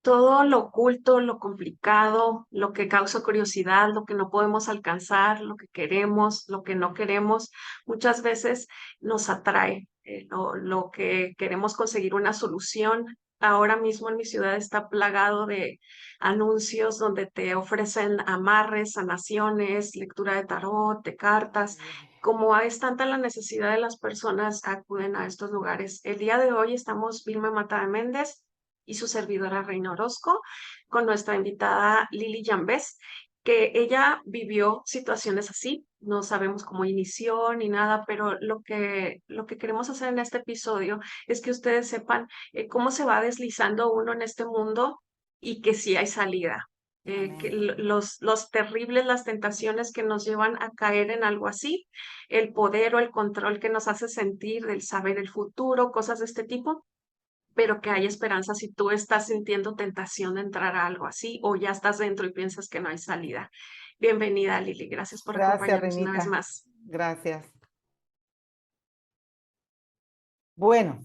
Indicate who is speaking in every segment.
Speaker 1: todo lo oculto, lo complicado, lo que causa curiosidad, lo que no podemos alcanzar, lo que queremos, lo que no queremos, muchas veces nos atrae. Lo que queremos conseguir una solución. Ahora mismo en mi ciudad está plagado de anuncios donde te ofrecen amarres, sanaciones, lectura de tarot, de cartas. Como es tanta la necesidad de las personas, acuden a estos lugares. El día de hoy estamos Vilma Mata de Méndez y su servidora Reina Orozco, con nuestra invitada Lili Yambés, que ella vivió situaciones así. No sabemos cómo inició ni nada, pero lo que queremos hacer en este episodio es que ustedes sepan cómo se va deslizando uno en este mundo y que sí hay salida.
Speaker 2: Amén.
Speaker 1: Los terribles, las tentaciones que nos llevan a caer en algo así, el poder o el control que nos hace sentir del saber el futuro, cosas de este tipo, pero que hay esperanza si tú estás sintiendo tentación de entrar a algo así o ya estás dentro y piensas que no hay salida. Bienvenida, Lili. Gracias por
Speaker 2: Gracias,
Speaker 1: acompañarnos una vez
Speaker 2: Renita.
Speaker 1: más.
Speaker 2: Gracias. Bueno,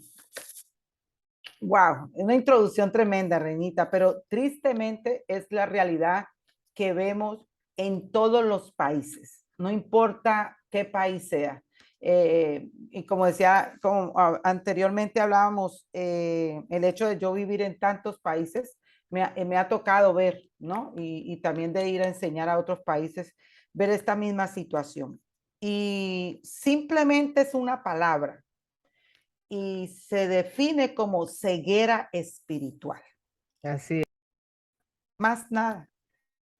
Speaker 2: wow, una introducción tremenda, Renita, pero tristemente es la realidad que vemos en todos los países, no importa qué país sea. Y como decía, como anteriormente hablábamos, el hecho de yo vivir en tantos países me ha tocado ver, ¿no? Y también de ir a enseñar a otros países, ver esta misma situación. Y simplemente es una palabra y se define como ceguera espiritual.
Speaker 3: Así es.
Speaker 2: Más nada.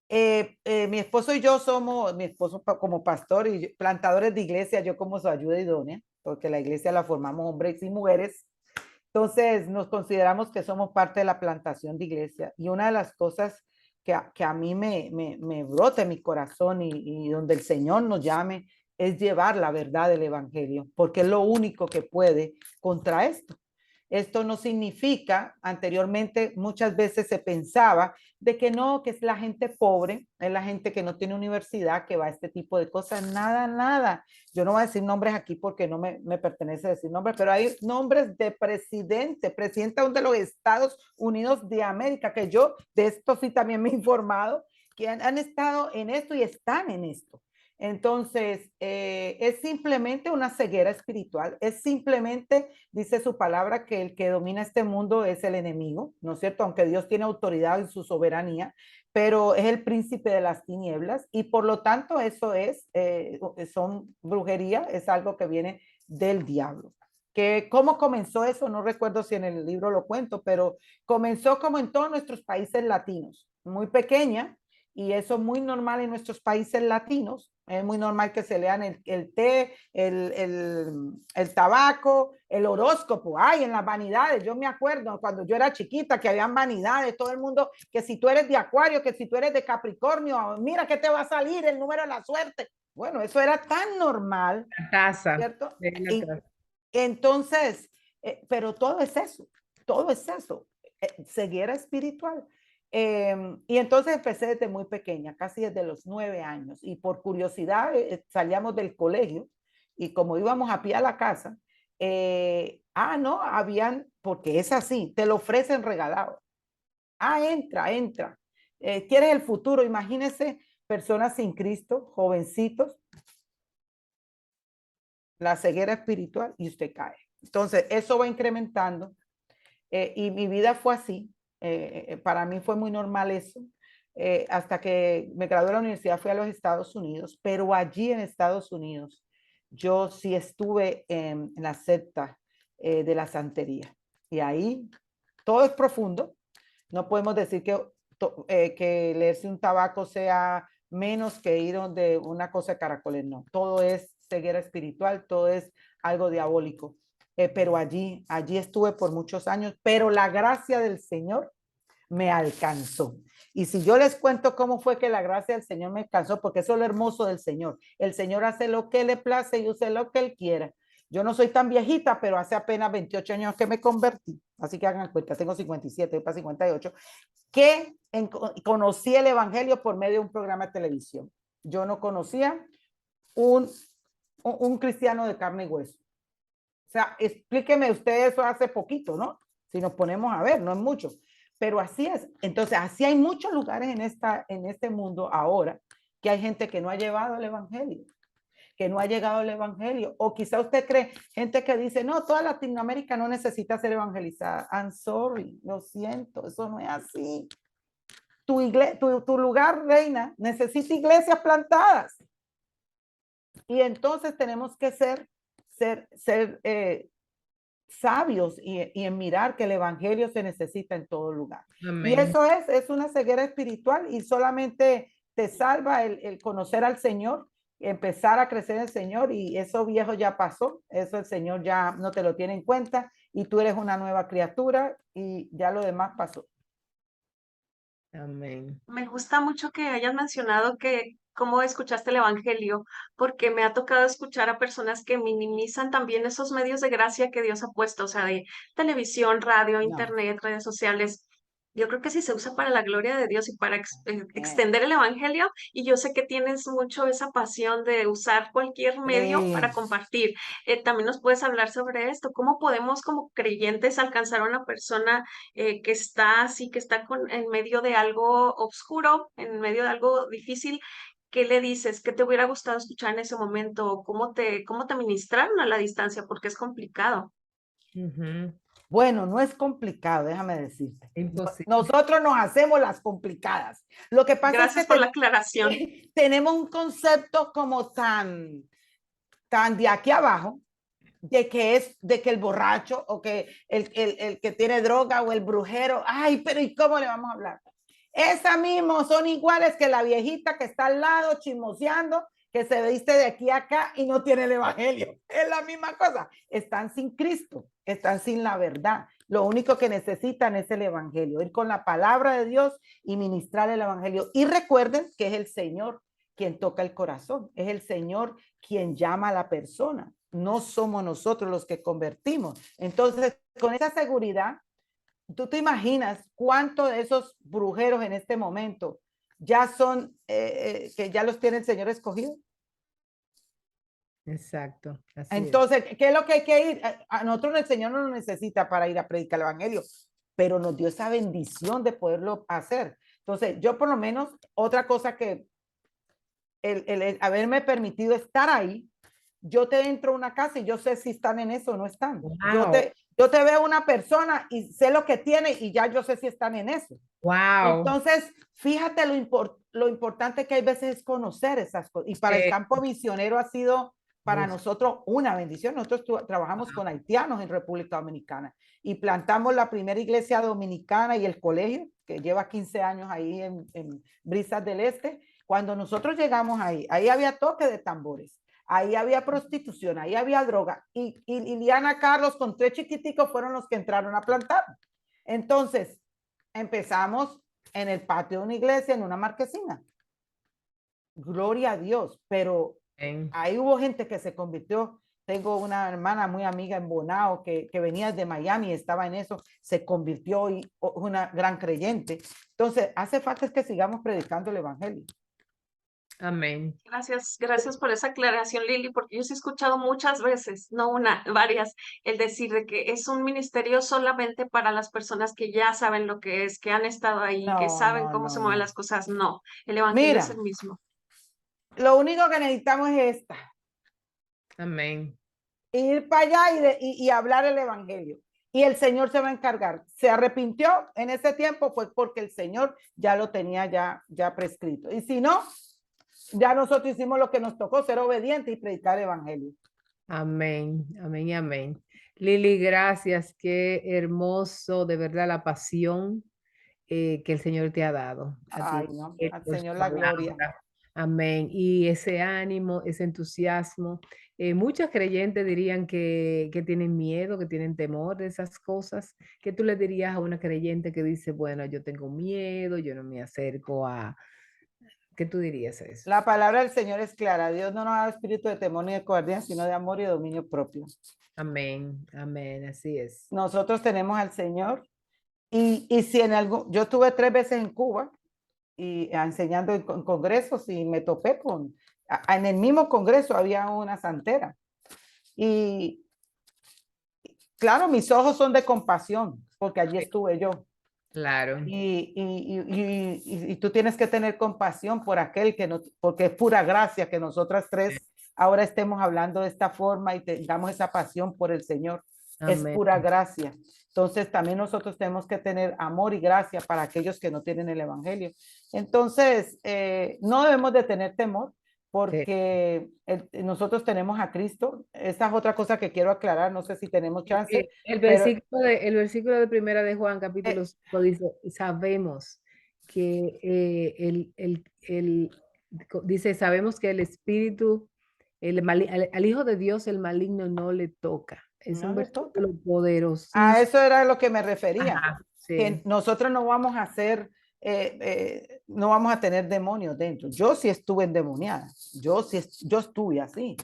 Speaker 2: Mi esposo y yo somos, mi esposo como pastor y plantadores de iglesia, yo como su ayuda idónea, porque la iglesia la formamos hombres y mujeres. Entonces nos consideramos que somos parte de la plantación de iglesia. Y una de las cosas que a mí me brota en mi corazón y donde el Señor nos llame es llevar la verdad del Evangelio, porque es lo único que puede contra esto. Esto no significa, anteriormente muchas veces se pensaba de que no, que es la gente pobre, es la gente que no tiene universidad, que va a este tipo de cosas. Nada, nada. Yo no voy a decir nombres aquí porque no me pertenece decir nombres, pero hay nombres de presidente de los Estados Unidos de América, que yo de esto sí también me he informado, que han estado en esto y están en esto. Entonces, es simplemente una ceguera espiritual, es simplemente, dice su palabra, que el que domina este mundo es el enemigo, ¿no es cierto? Aunque Dios tiene autoridad en su soberanía, pero es el príncipe de las tinieblas y por lo tanto eso son brujería, es algo que viene del diablo. Que cómo comenzó eso, no recuerdo si en el libro lo cuento, pero comenzó como en todos nuestros países latinos, muy pequeña, y eso es muy normal en nuestros países latinos. Es muy normal que se lean el té, el tabaco, el horóscopo. Ay, en las vanidades, yo me acuerdo cuando yo era chiquita que habían vanidades, todo el mundo, que si tú eres de Acuario, que si tú eres de Capricornio, mira que te va a salir el número de la suerte. Bueno, eso era tan normal,
Speaker 3: La casa,
Speaker 2: ¿cierto?
Speaker 3: de la
Speaker 2: Y
Speaker 3: casa.
Speaker 2: entonces, pero todo es eso, ceguera espiritual. Y entonces empecé desde muy pequeña, casi desde los 9 años, y por curiosidad salíamos del colegio y como íbamos a pie a la casa, no, habían, porque es así, te lo ofrecen regalado. Entra, entra. ¿Quieres el futuro? Imagínense personas sin Cristo, jovencitos, la ceguera espiritual y usted cae. Entonces, eso va incrementando y mi vida fue así. Para mí fue muy normal eso. Hasta que me gradué de la universidad fui a los Estados Unidos, pero allí en Estados Unidos yo sí estuve en la secta de la santería. Y ahí todo es profundo. No podemos decir que leerse un tabaco sea menos que ir donde una cosa de caracoles, no. Todo es ceguera espiritual, todo es algo diabólico. Pero allí estuve por muchos años, pero la gracia del Señor me alcanzó. Y si yo les cuento cómo fue que la gracia del Señor me alcanzó, porque eso es lo hermoso del Señor. El Señor hace lo que le place y usa lo que él quiera. Yo no soy tan viejita, pero hace apenas 28 años que me convertí. Así que hagan cuenta, tengo 57, para 58, que conocí el Evangelio por medio de un programa de televisión. Yo no conocía un, un cristiano de carne y hueso. O sea, explíqueme usted eso hace poquito, ¿no? Si nos ponemos a ver, no es mucho. pero así es. Entonces, así hay muchos lugares en este mundo ahora que hay gente que no ha llevado el evangelio, que no ha llegado el evangelio. O quizá usted cree, gente que dice, no, toda Latinoamérica no necesita ser evangelizada. I'm sorry, lo siento, eso no es así. Tu lugar, reina, necesita iglesias plantadas. Y entonces tenemos que ser sabios y en mirar que el evangelio se necesita en todo lugar.
Speaker 3: Amén.
Speaker 2: Y eso es una ceguera espiritual y solamente te salva el conocer al Señor, empezar a crecer en el Señor, y eso viejo ya pasó, eso el Señor ya no te lo tiene en cuenta y tú eres una nueva criatura y ya lo demás pasó.
Speaker 3: Amén.
Speaker 1: Me gusta mucho que hayas mencionado que cómo escuchaste el evangelio, porque me ha tocado escuchar a personas que minimizan también esos medios de gracia que Dios ha puesto, o sea, de televisión, radio,
Speaker 2: No.
Speaker 1: internet, redes sociales. Yo creo que si se usa para la gloria de Dios y para extender el evangelio, y yo sé que tienes mucho esa pasión de usar cualquier medio para compartir. También nos puedes hablar sobre esto, cómo podemos como creyentes alcanzar a una persona que está así, que está en medio de algo oscuro, en medio de algo difícil. ¿Qué le dices? ¿Qué te hubiera gustado escuchar en ese momento? ¿Cómo te ministraron a la distancia? Porque es complicado.
Speaker 3: Ujú.
Speaker 2: Bueno, no es complicado, déjame decirte.
Speaker 3: Imposible.
Speaker 2: Nosotros nos hacemos las complicadas. Lo que pasa
Speaker 1: Gracias
Speaker 2: es
Speaker 1: por
Speaker 2: que
Speaker 1: la aclaración.
Speaker 2: tenemos un concepto como tan de aquí abajo, de que el borracho o que el que tiene droga o el brujero, ay, pero ¿y cómo le vamos a hablar? Esa mismo son iguales que la viejita que está al lado chismoseando, que se viste de aquí a acá y no tiene el evangelio. Es la misma cosa. Están sin Cristo, están sin la verdad. Lo único que necesitan es el evangelio, ir con la palabra de Dios y ministrar el evangelio. Y recuerden que es el Señor quien toca el corazón, es el Señor quien llama a la persona. No somos nosotros los que convertimos. Entonces, con esa seguridad, tú te imaginas cuántos de esos brujeros en este momento ya son, que ya los tiene el Señor escogido.
Speaker 3: Exacto. Así
Speaker 2: Entonces, ¿qué es lo que hay que ir? A nosotros el Señor no nos necesita para ir a predicar el evangelio, pero nos dio esa bendición de poderlo hacer. Entonces, yo por lo menos, otra cosa que el haberme permitido estar ahí, yo te entro a una casa y yo sé si están en eso o no están.
Speaker 3: Wow.
Speaker 2: Yo te veo una persona y sé lo que tiene y ya yo sé si están en eso.
Speaker 3: Wow.
Speaker 2: Entonces, fíjate lo importante que hay veces es conocer esas cosas. Y para el campo misionero ha sido para nosotros una bendición. Nosotros trabajamos con haitianos en República Dominicana y plantamos la primera iglesia dominicana y el colegio, que lleva 15 años ahí en Brisas del Este. Cuando nosotros llegamos ahí había toque de tambores, ahí había prostitución, ahí había droga. Y Liliana Carlos con 3 chiquiticos fueron los que entraron a plantar. Entonces, empezamos en el patio de una iglesia, en una marquesina. Gloria a Dios, pero ahí hubo gente que se convirtió. Tengo una hermana muy amiga en Bonao que venía de Miami y estaba en eso, se convirtió y una gran creyente. Entonces, hace falta es que sigamos predicando el evangelio.
Speaker 3: Amén.
Speaker 1: Gracias por esa aclaración, Lili, porque yo sí he escuchado muchas veces, no una, varias, el decir de que es un ministerio solamente para las personas que ya saben lo que es, que han estado ahí, que saben cómo se mueven las cosas. No, el evangelio es el
Speaker 2: Mira,
Speaker 1: mismo.
Speaker 2: lo único que necesitamos es esta.
Speaker 3: Amén.
Speaker 2: Ir para allá y hablar el evangelio. Y el Señor se va a encargar. Se arrepintió en ese tiempo, pues porque el Señor ya lo tenía ya prescrito. Y si no, ya nosotros hicimos lo que nos tocó, ser obedientes y predicar el evangelio.
Speaker 3: Amén, amén y amén. Lili, gracias. Qué hermoso, de verdad, la pasión que el Señor te ha dado.
Speaker 2: Ay, no, al
Speaker 3: Por su
Speaker 2: Señor la gloria.
Speaker 3: palabra. Amén. Y ese ánimo, ese entusiasmo. Muchos creyentes dirían que tienen miedo, que tienen temor de esas cosas. ¿Qué tú le dirías a una creyente que dice, bueno, yo tengo miedo, yo no me acerco a... ¿Qué tú dirías a eso?
Speaker 2: La palabra del Señor es clara. Dios no nos da espíritu de temor ni de cobardía, sino de amor y dominio propio.
Speaker 3: Amén, amén, así es.
Speaker 2: Nosotros tenemos al Señor. Y si en algún, yo estuve 3 veces en Cuba y enseñando en congresos y me topé en el mismo congreso había una santera. Y claro, mis ojos son de compasión, porque allí estuve yo.
Speaker 3: Claro.
Speaker 2: Y tú tienes que tener compasión por aquel que no, porque es pura gracia que nosotras tres ahora estemos hablando de esta forma y tengamos esa pasión por el Señor. Es
Speaker 3: Amén.
Speaker 2: pura gracia. Entonces también nosotros tenemos que tener amor y gracia para aquellos que no tienen el Evangelio. Entonces, no debemos de tener temor
Speaker 3: Sí.
Speaker 2: porque nosotros tenemos a Cristo. Esa es otra cosa que quiero aclarar, no sé si tenemos chance, pero
Speaker 3: El versículo de Primera de Juan, capítulo
Speaker 2: eh,
Speaker 3: 5, dice, sabemos que dice, sabemos que el espíritu, al Hijo de Dios, el maligno no le toca. Es
Speaker 2: no
Speaker 3: un
Speaker 2: le toca.
Speaker 3: versículo
Speaker 2: A
Speaker 3: poderosísimo.
Speaker 2: eso era a lo que me refería,
Speaker 3: Ajá,
Speaker 2: que
Speaker 3: sí.
Speaker 2: nosotros no vamos a hacer, no vamos a tener demonios dentro. Yo sí estuve endemoniada, yo estuve así.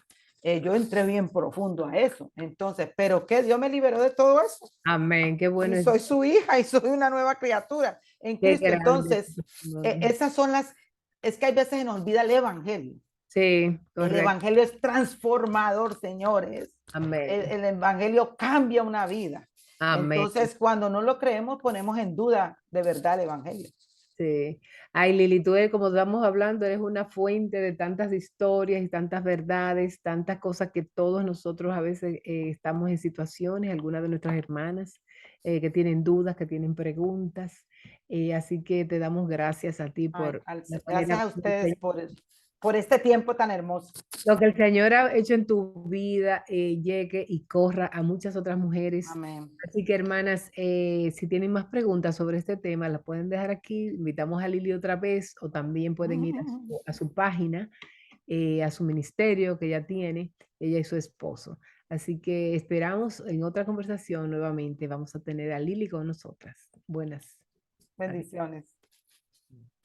Speaker 2: Yo entré bien profundo a eso. Entonces, pero que Dios me liberó de todo eso.
Speaker 3: Amén, qué
Speaker 2: Y
Speaker 3: bueno es.
Speaker 2: soy su hija y soy una nueva criatura en
Speaker 3: Qué
Speaker 2: Cristo.
Speaker 3: grande es
Speaker 2: Entonces,
Speaker 3: tu Señor.
Speaker 2: esas son las, es que hay veces se nos olvida el evangelio.
Speaker 3: Sí,
Speaker 2: El
Speaker 3: correcto.
Speaker 2: evangelio es transformador, señores.
Speaker 3: Amén.
Speaker 2: El evangelio cambia una vida.
Speaker 3: Amén.
Speaker 2: Entonces, cuando no lo creemos, ponemos en duda de verdad el evangelio.
Speaker 3: Sí. Ay, Lili, tú eres, como estamos hablando, eres una fuente de tantas historias y tantas verdades, tantas cosas que todos nosotros a veces estamos en situaciones, algunas de nuestras hermanas que tienen dudas, que tienen preguntas. Así que te damos gracias a ti
Speaker 2: Ay,
Speaker 3: por la
Speaker 2: gracias
Speaker 3: manera
Speaker 2: a ustedes por este tiempo tan hermoso.
Speaker 3: lo que el Señor ha hecho en tu vida llegue y corra a muchas otras mujeres.
Speaker 2: Amén.
Speaker 3: Así que, hermanas, si tienen más preguntas sobre este tema, las pueden dejar aquí. Invitamos a Lili otra vez o también pueden ir a su página, a su ministerio que ella tiene, ella y su esposo. Así que esperamos en otra conversación nuevamente. Vamos a tener a Lili con nosotras. Buenas.
Speaker 2: Bendiciones.